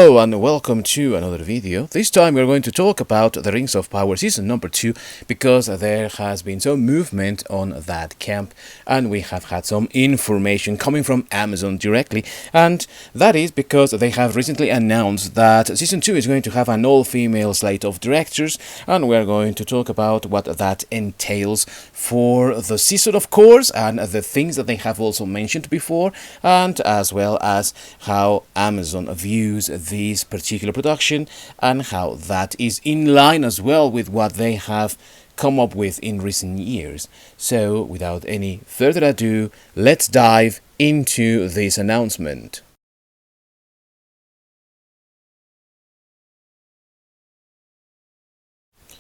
Hello and welcome to another video. This time we're going to talk about the Rings of Power season number 2 because there has been some movement on that camp and we have had some information coming from Amazon directly, and that is because they have recently announced that season 2 is going to have an all-female slate of directors, and we're going to talk about what that entails for the season, of course, and the things that they have also mentioned before, and as well as how Amazon views this particular production and how that is in line as well with what they have come up with in recent years. So without any further ado, let's dive into this announcement.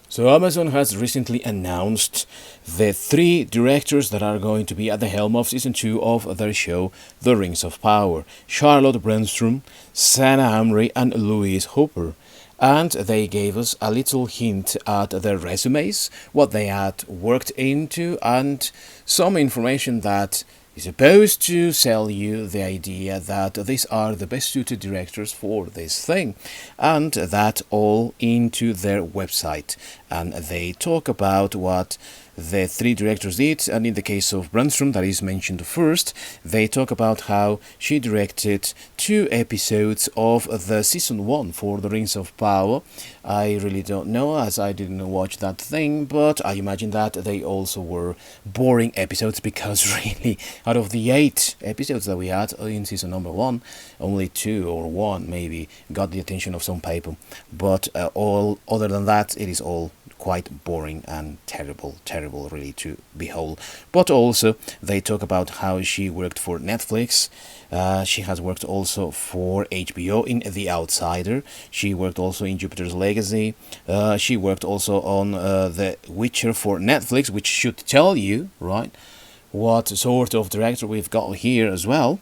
So Amazon has recently announced the 3 directors that are going to be at the helm of season 2 of their show, The Rings of Power: Charlotte Brenstrom, Sana Hamri, and Louise Hooper. And they gave us a little hint at their resumes, what they had worked into, and some information that is supposed to sell you the idea that these are the best suited directors for this thing, and that all into their website. And they talk about what the 3 directors did, and in the case of Brunstrom, that is mentioned first, they talk about how she directed 2 episodes of the season 1 for The Rings of Power. I really don't know, as I didn't watch that thing, but I imagine that they also were boring episodes, because really, out of the 8 episodes that we had in season number 1, only 2 or 1 maybe got the attention of some people, but all other than that, it is all quite boring and terrible really to behold. But also they talk about how she worked for Netflix. She has worked also for HBO in The Outsider. She worked also in Jupiter's Legacy. She worked also on The Witcher for Netflix, which should tell you, right, what sort of director we've got here as well.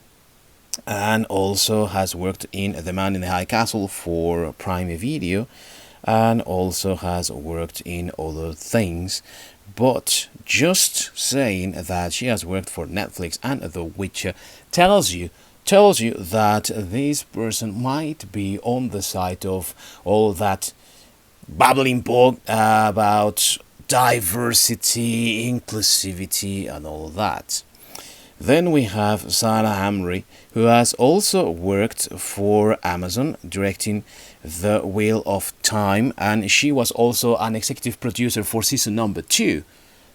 And also has worked in The Man in the High Castle for Prime Video, and also has worked in other things. But just saying that she has worked for Netflix and The Witcher tells you that this person might be on the side of all that babbling bog about diversity, inclusivity, and all that. Then we have Sana Hamri, who has also worked for Amazon, directing The Wheel of Time, and she was also an executive producer for season number 2.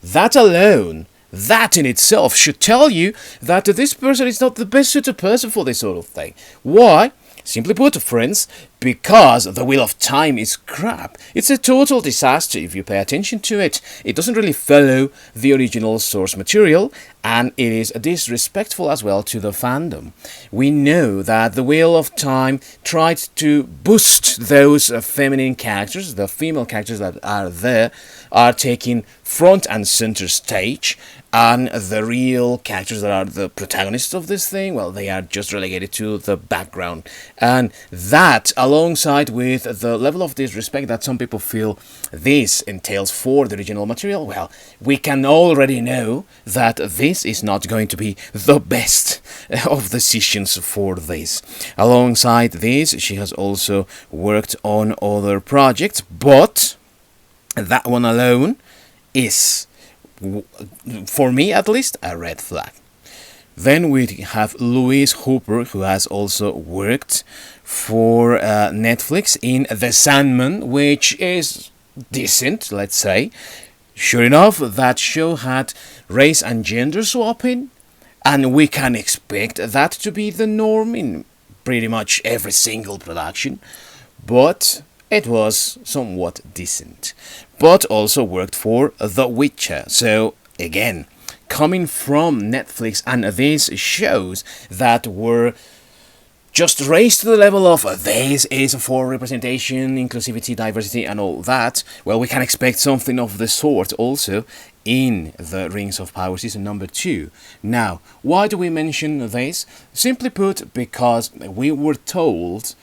That alone, that in itself should tell you that this person is not the best suited person for this sort of thing. Why? Simply put, friends, because The Wheel of Time is crap. It's a total disaster if you pay attention to it. It doesn't really follow the original source material, and it is disrespectful as well to the fandom. We know that The Wheel of Time tried to boost those feminine characters. The female characters that are there are taking front and center stage, and the real characters that are the protagonists of this thing, well, they are just relegated to the background. And that, alongside with the level of disrespect that some people feel this entails for the original material, well, we can already know that this is not going to be the best of decisions for this. Alongside this, she has also worked on other projects, but that one alone is, for me at least, a red flag. Then we have Louise Hooper, who has also worked for Netflix in The Sandman, which is decent, let's say. Sure enough, that show had race and gender swapping, and we can expect that to be the norm in pretty much every single production, but it was somewhat decent. But also worked for The Witcher. So again, coming from Netflix and these shows that were just raised to the level of this is for representation, inclusivity, diversity, and all that, well, we can expect something of the sort also in The Rings of Power season number 2. Now, why do we mention this? Simply put, because we were told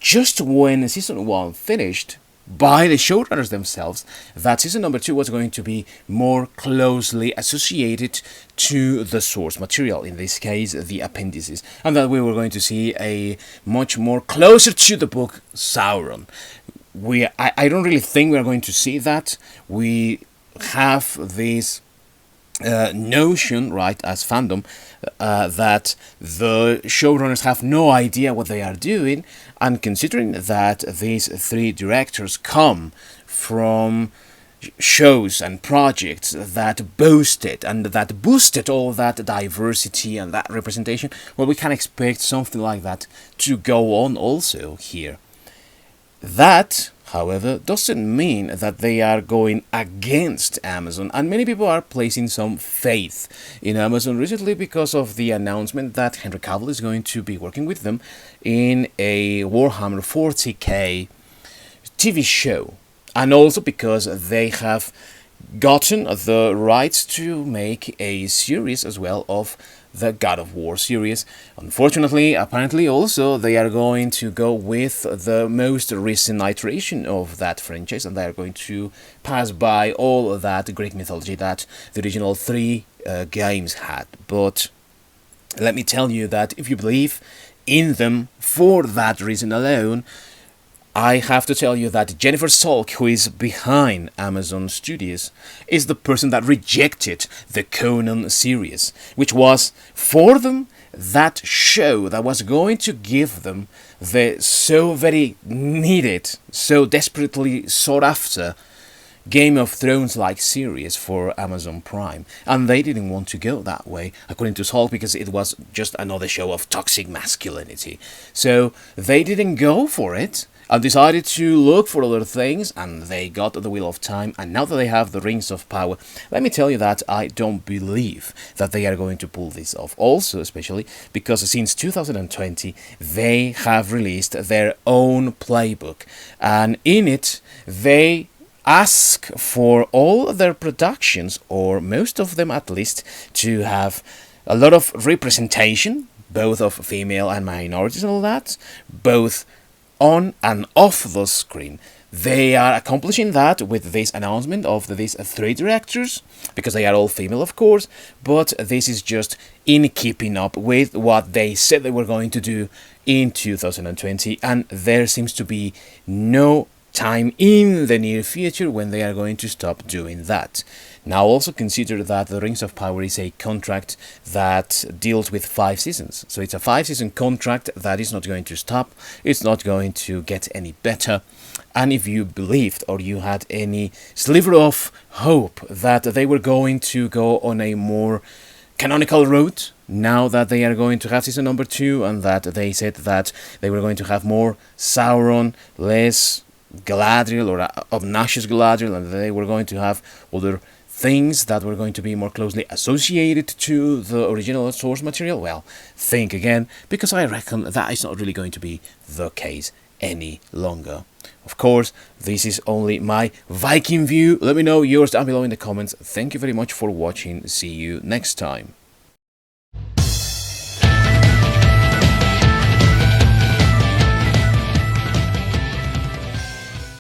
just when season 1 finished by the showrunners themselves that season number 2 was going to be more closely associated to the source material, in this case the appendices, and that we were going to see a much more closer to the book Sauron. I don't really think we are going to see that. We have this notion, right, as fandom, that the showrunners have no idea what they are doing, and considering that these 3 directors come from shows and projects that boasted and that boosted all that diversity and that representation, well, we can expect something like that to go on also here. That, however, doesn't mean that they are going against Amazon, and many people are placing some faith in Amazon recently because of the announcement that Henry Cavill is going to be working with them in a Warhammer 40k TV show, and also because they have gotten the rights to make a series as well of the God of War series. Unfortunately, apparently also they are going to go with the most recent iteration of that franchise, and they are going to pass by all of that Greek mythology that the original 3 games had. But let me tell you that if you believe in them for that reason alone, I have to tell you that Jennifer Salk, who is behind Amazon Studios, is the person that rejected the Conan series, which was, for them, that show that was going to give them the so very needed, so desperately sought after Game of Thrones-like series for Amazon Prime, and they didn't want to go that way, according to Salk, because it was just another show of toxic masculinity. So they didn't go for it, and decided to look for other things, and they got the Wheel of Time, and now that they have the Rings of Power, let me tell you that I don't believe that they are going to pull this off. Also, especially because since 2020, they have released their own playbook, and in it, they ask for all their productions, or most of them at least, to have a lot of representation, both of female and minorities and all that, both on and off the screen. They are accomplishing that with this announcement of these 3 directors, because they are all female, of course, but this is just in keeping up with what they said they were going to do in 2020, and there seems to be no time in the near future when they are going to stop doing that. Now also consider that the Rings of Power is a contract that deals with 5 seasons. So it's a 5-season contract that is not going to stop, it's not going to get any better. And if you believed or you had any sliver of hope that they were going to go on a more canonical route, now that they are going to have season number 2 and that they said that they were going to have more Sauron, less Galadriel or obnoxious Galadriel, and they were going to have other things that were going to be more closely associated to the original source material, well, think again, because I reckon that is not really going to be the case any longer. Of course, this is only my Viking view. Let me know yours down below in the comments. Thank you very much for watching. See you next time.